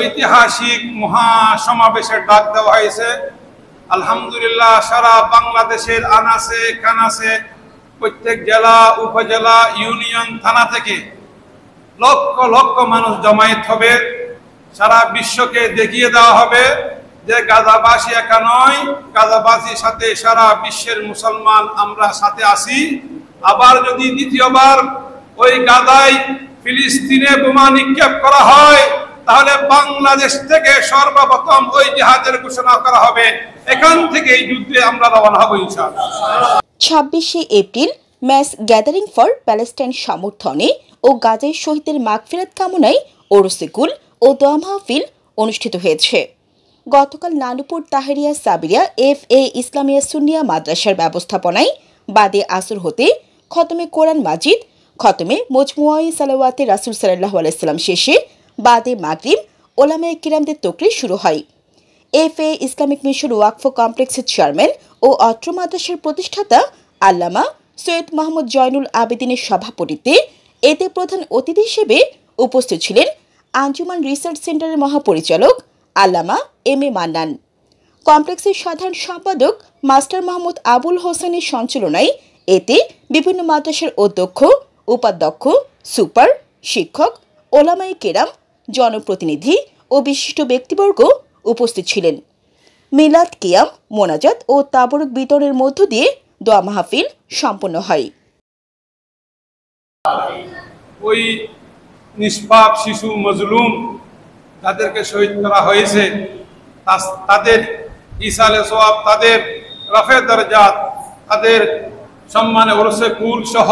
ঐতিহাসিক মহা সমাবেশের ডাক দেওয়া হয়েছে। আলহামদুলিল্লাহ, সারা বাংলাদেশের আনাচে কানাচে প্রত্যেক জেলা, উপজেলা, ইউনিয়ন, থানা থেকে লক্ষ লক্ষ মানুষ জমায়েত হবে। সারা বিশ্বকে দেখিয়ে দেওয়া হবে যে গাজাবাসী একা নয়, গাজাবাসীর সাথে সারা বিশ্বের মুসলমান আমরা সাথে আছি। আবার যদি দ্বিতীয়বার ওই গাজায় ফিলিস্তিনে বোমা নিক্ষেপ করা হয়, তাহলে বাংলাদেশ থেকে সর্বপ্রথম ওই জিহাদের ঘোষণা করা হবে। এখান থেকে এই যুদ্ধে আমরা রওনা হব ইনশাআল্লাহ। 26শে April mass gathering for Palestine সমর্থনে ও গাজায় শহীদদের মাগফিরাত কামনায় ওরসে কুল ও দোয়া মাহফিল অনুষ্ঠিত হয়েছে। গতকাল নানুপুর তাহেরিয়া সাবিরিয়া FA ইসলামিয়া সুন্নিয়া মাদ্রাসার ব্যবস্থাপনায় বাদে আসর হতে খতমে কোরআন মাজিদ, খতমে মজমুয়ায়ে সালাওয়াতে রাসূল সাল্লাল্লাহু আলাইহি সাল্লাম শেষে বাদে মাগরিব ওলামায়ে কিরামদের তকরির শুরু হয়। FA ইসলামিক মিশন ওয়াকফ কমপ্লেক্সের চেয়ারম্যান ও অত্র মাদ্রাসার প্রতিষ্ঠাতা আল্লামা সৈয়দ মাহমুদ জয়নুল আবেদিনের সভাপতিত্বে এতে প্রধান অতিথি হিসেবে উপস্থিত ছিলেন আঞ্জুমান রিসার্চ সেন্টারের মহাপরিচালক আল্লামা MA মান্নান। কমপ্লেক্সের সাধারণ সম্পাদক মাস্টার মাহমুদ আবুল হোসেনের সঞ্চালনায় এতে বিভিন্ন মাদ্রাসার অধ্যক্ষ, উপাধ্যক্ষ, সুপার, শিক্ষক, ওলামায়ে কেরাম, জনপ্রতিনিধি ও বিশিষ্ট ব্যক্তিবর্গ উপস্থিত ছিলেন। মিলাদ কিয়াম, মোনাজাত ও তাবরুক বিতরণের মধ্য দিয়ে দোয়া মাহফিল সম্পন্ন হয়। ওই নিষ্পাপ শিশু মজলুম যাদেরকে শহীদ করা হয়েছে, তাদের ইসালে সওয়াব, তাদের রফে দরজাত, তাদের সম্মানে ওরসে কুল সহ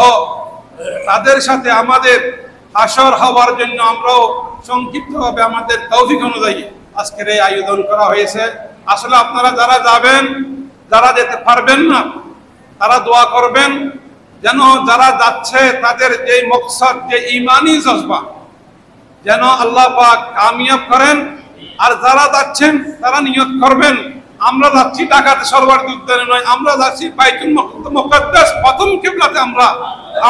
তাদের সাথে আমাদের হাসর হওয়ার জন্য আমরাও সংক্ষিপ্তভাবে আমাদের তৌফিক অনুযায়ী আজকের এই আয়োজন করা হয়েছে। আসলে আপনারা যারা যাবেন, যারা যেতে পারবেন না, তারা দোয়া করবেন যেন যারা যাচ্ছে তাদের যে মকসদ, যে ঈমানি জজবা যেন আল্লাহ পাক কামিয়াব করেন। আর যারা যাচ্ছেন তারা নিয়ত করবেন, আমরা যাচ্ছি ঢাকাতে সরওয়ার্দী উদ্যানে নয়, আমরা যাচ্ছি বাইতুল মুকাদ্দাস, প্রথম কিবলাতে।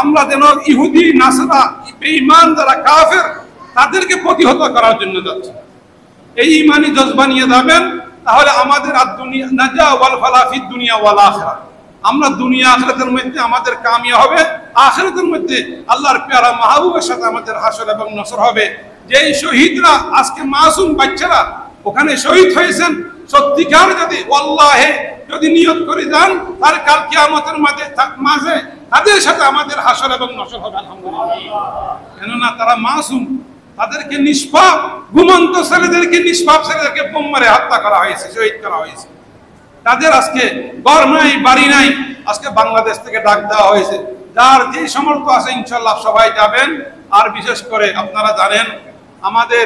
আমরা যেন ইহুদি, নাসারা, বেঈমান যারা কাফের তাদেরকে প্রতিহত করার জন্য যাচ্ছি। এই ঈমানি জজবা নিয়ে যাবেন, তাহলে আমাদের দুনিয়া নাজা ওয়াল ফালা ফিদ দুনিয়া ওয়াল আখিরাহ, আমরা দুনিয়া আখিরাতের মধ্যে আমাদের কামিয়াব হবে, আখিরাতের মধ্যে আল্লাহর প্যারা মাহবুবের সাথে আমাদের হাসর এবং নসর হবে। যেই শহীদরা আজকে মাসুম বাচ্চারা ওখানে শহীদ হয়েছেন, সত্যিকার যদি ওয়াল্লাহে যদি নিয়ত করে যান, তার কাল কিয়ামতের মাঝে তাদের সাথে আমাদের হাসর এবং নসর হবে আলহামদুলিল্লাহ। কেননা তারা মাসুম, তাদেরকে নিষ্পাপ, ঘুমন্ত ছেলেদেরকে, নিষ্পাপ ছেলেদেরকে বোম মেরে হত্যা করা হয়েছে, শহীদ করা হয়েছে। তাদের আজকে ঘর নাই, বাড়ি নাই, আজকে বাংলাদেশ থেকে ডাক দেওয়া হয়েছে। যার যে সমর্থ আছে ইনশাল্লাহ সবাই যাবেন। আর বিশেষ করে আপনারা জানেন আমাদের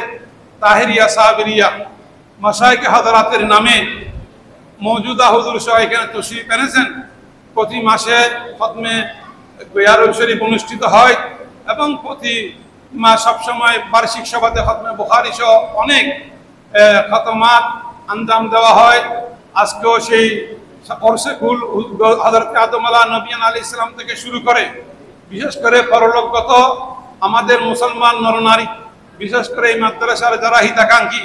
তাহেরিয়া সাবিরিয়া মাশায়েখ হাযরাতের নামে মওজুদা হুজুর সহ এখানে তশরিফ এনেছেন। প্রতি মাসে খতমে গিয়ারুল শরীফ অনুষ্ঠিত হয় এবং প্রতি মাস সবসময় বার্ষিক সভাতে খতমে বুখারী সহ অনেক খতমাত আঞ্জাম দেওয়া হয়। আজকেও সেই ওরসে কুল হযরত আদম আলাইহিস সালাম থেকে শুরু করে বিশেষ করে পরলোকগত আমাদের মুসলমান নরনারী, বিশেষ করে এই মাদ্রাসার যারা হিতাকাঙ্ক্ষী,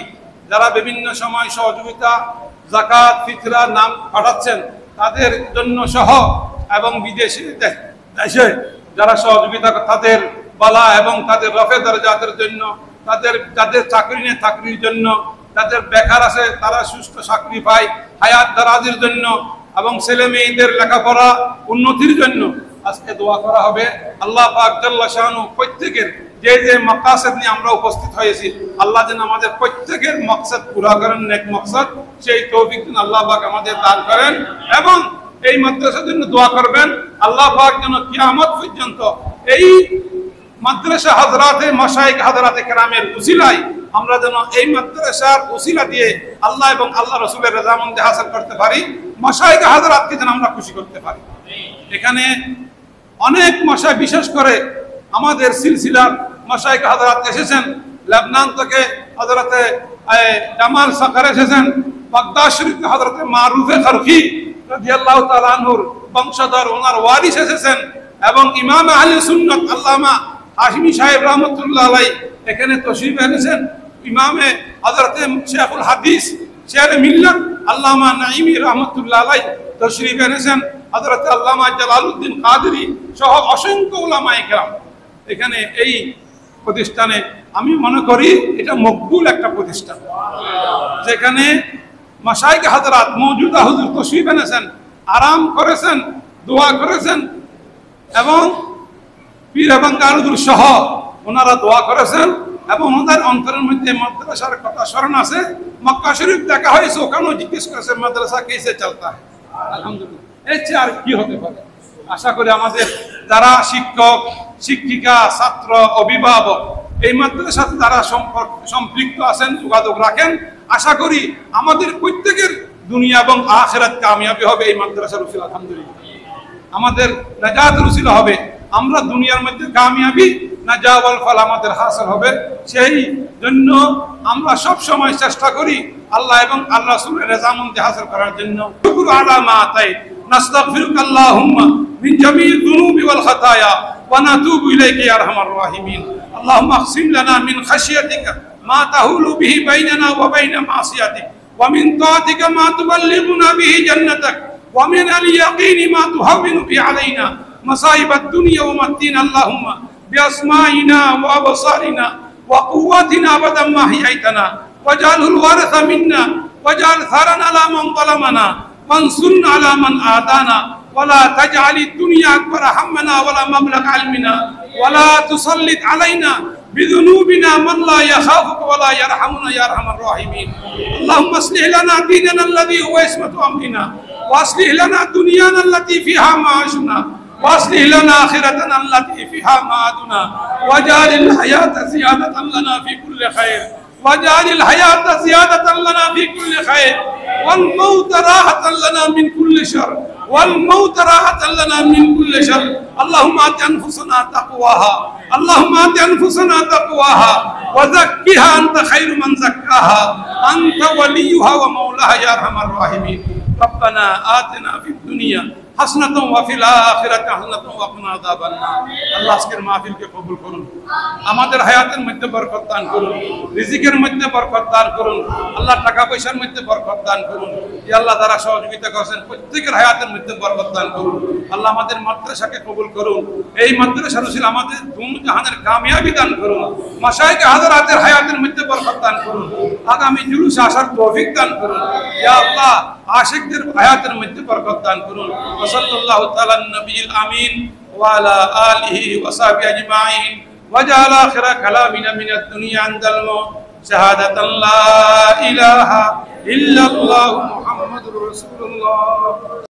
যারা বিভিন্ন সময় সহযোগিতা, যাকাত, ফিতরা নাম পাঠাচ্ছেন, তাদের জন্য সহ এবং বিদেশি দেশে যারা সহযোগিতা, তাদের বালা এবং তাদের রফে দরজাতের জন্য, যাদের চাকরি নেই চাকরির জন্য, যাদের বেকার আছে তারা সুস্থ চাকরি পায়, হায়াত দারাজের জন্য এবং ছেলে মেয়েদের লেখাপড়া উন্নতির জন্য আজকে দোয়া করা হবে। আল্লাহ পাক জাল্লা শানু প্রত্যেকের যে যে মাকাসদ নিয়ে আমরা উপস্থিত হয়েছি, আল্লাহ যেন আমাদের প্রত্যেকের মকসদ পুরা করেন, নেক মকসদ, সেই তৌফিক যেন আল্লাহ পাক আমাদের দান করেন। এবং এই মাদ্রাসার জন্য দোয়া করবেন, আল্লাহ পাক যেন কিয়ামত পর্যন্ত এই মাদ্রাসা হযরতে মাশায়েখ হযরতে কেরামের উসিলায় আমরা যেন এই মাদ্রাসার উসিলা দিয়ে আল্লাহ এবং আল্লাহ রাসূলের রাজামন্দি হাসিল করতে পারি, মাশায়েখ হযরতকে যেন আমরা খুশি করতে পারি। এখানে অনেক মাশায়েখ, বিশেষ করে আমাদের সিলসিলার মাশায়েখ হযরত এসেছেন। লেবনান থেকে হযরতে জামাল সাকার এসেছেন, বাগদাদ শরীফ থেকে হযরতে মারুফে খারকি রাদিয়াল্লাহু তাআলা আনহুর বংশধর, ওনার ওয়ারিস এসেছেন। এবং ইমাম আহলে সুন্নাত আল্লামা হাশিমি সাহেব রাহমাতুল্লাহ আলাইহি এখানে তশরিফ এনেছেন। ইমামে হযরত শেখুল হাদিস শেরে মিল্লাত আল্লামা নাঈমি রহমাতুল্লাহ আলাইহি তশরিফ এনেছেন, হযরত আল্লামা জালালউদ্দিন কাদেরী সহ অসংখ্য উলামায়ে কেরাম এখানে এই প্রতিষ্ঠানে। আমি মনে করি এটা মকবুল একটা প্রতিষ্ঠান, যেখানে মাশায়েখ হযরত মওজুদা হুজুর তশরিফ এনেছেন, আরাম করেছেন, দোয়া করেছেন, এবং পীর এবং গারুদুর সহ ওনারা দোয়া করেছেন, এবং ওনাদের অন্তরের মধ্যে মাদ্রাসার কথা স্মরণ আছে। মক্কা শরীফ দেখা হয়েছে, ওখানেও জিজ্ঞেস করেছে মাদ্রাসা কেসে চলতা হয়। আলহামদুলিল্লাহ, এর চেয়ে আর কি হতে পারে। আশা করি আমাদের যারা শিক্ষক, শিক্ষিকা, ছাত্র, অভিভাবক এই মাদ্রাসার সাথে যারা সম্পৃক্ত আছেন, যোগাযোগ রাখেন, আশা করি আমাদের প্রত্যেকের দুনিয়া এবং আখিরাত কামিয়াবি হবে এই মাদ্রাসার উসিলা। আলহামদুলিল্লাহ, আমাদের নাজাতের উসিলা হবে, আমরা দুনিয়ার মধ্যে কামিয়াবি নাজাত ওয়াল ফাল আমাদের হাসিল হবে। সেই জন্য আমরা সব সময় চেষ্টা করি আল্লাহ এবং আল্লাহ রাসূলের রেজামন্দি হাসিল করার জন্য। শুকর আলা মা আতাইত, নাস্তাগফিরুকা আল্লাহুম্মা মিন জামিল যুনুবি ওয়াল খাতায়া ওয়া নাতুবু ইলাইকা ইয়া আরহামার রাহিমিন। আল্লাহুম্মা আকসিম লানা মিন খাশিয়াতিকা মা তাহুলু বিহি বাইনানা ওয়া বাইনা মাসিয়াতিক ওয়া মিন তাআতিকা মা তুবাল্লিগুনা বিহি জান্নাতাক ওয়া মিন আল ইয়াকিনি মা তুহাওবিনু বিহি আলাইনা মাসাইবাদ দুনিয়া ওয়া মাতিনা আল্লাহুম্মা বিআসমাইনা ওয়া আবসারিনা ওয়া কুওয়াতিনা আবাদাম মা হিয়াইতানা ওয়াজআলহুল ওয়ারিসা মিন্না ওয়াজআল সারানা আলা মান যালামানা ওয়ানসুরনা আলা মান আদানা ওয়ালা তাজআলিদ দুনিয়া আকবার হাম্মানা ওয়ালা মাবলাগ ইলমিনা ওয়ালা তুসাল্লিত আলাইনা বিযুনুবিনা মান লা ইয়াখাফুকা ওয়ালা ইয়ারহামুনা ইয়া আরহামার রাহিমিন। আল্লাহুম্মা আসলিহ লানা দীনানা আল্লাযী হুয়া ইসমাতু আমরিনা ওয়া আসলিহ লানা দুনিয়ানা আল্লাতী ফিহা মাআশুনা ওয়া আসলিহ লানা আখিরাতানা আল্লাতী ফিহা মাআদুনা ওয়াজআলিল হায়াতা জিয়াদাতান লানা ফি কুল্লি খায়র ওয়াজআলিল হায়াতা জিয়াদাতান লানা ফি কুল্লি খায়র ওয়াল মাউতা রাহাতান লানা মিন কুল্লি শার والموت راحة لنا من كل شر. اللهم آت أنفسنا تقواها، اللهم آت أنفسنا تقواها وزكها أنت خير من زكاها، أنت وليها ومولاها يا أرحم الراحمين. ربنا آتنا في الدنيا حسنة وفي الآخرة حسنة وقنا عذاب النار. আল্লাহ আজকের মাহফিলকে কবুল করুন, আমাদের হায়াতের মধ্যে বরকত দান করুন, রিজিকের মধ্যে বরকত দান করুন, আল্লাহ টাকা পয়সার মধ্যে বরকত দান করুন। ইয়া আল্লাহ যারা সহযোগিতা করেছেন প্রত্যেকের হায়াতের মধ্যে বরকত দান করুন। আল্লাহ আমাদের মাদ্রাসাকে কবুল করুন, এই মাদ্রাসার উসিলা আমাদের দুনিয়া জাহানের কামিয়াবি দান করুন। মাশায়েখ হাজারাতের হায়াতের মধ্যে বরকত দান করুন, আগামী জুলুসে আসার তৌফিক দান করুন। ইয়া আল্লাহ আশিকদের হায়াতের মধ্যে বরকত দান করুন। সাল্লাল্লাহু তাআলা নবীল আমিন ওয়া আলা আলিহি ওয়া সাহবিহি আজমাইন ওয়া জাআলা আখিরা কালামিনা মিনাদ দুনিয়া আনদাল মাউত শাহাদাতান লা ইলাহা ইল্লাল্লাহু মুহাম্মাদুর রাসূলুল্লাহ।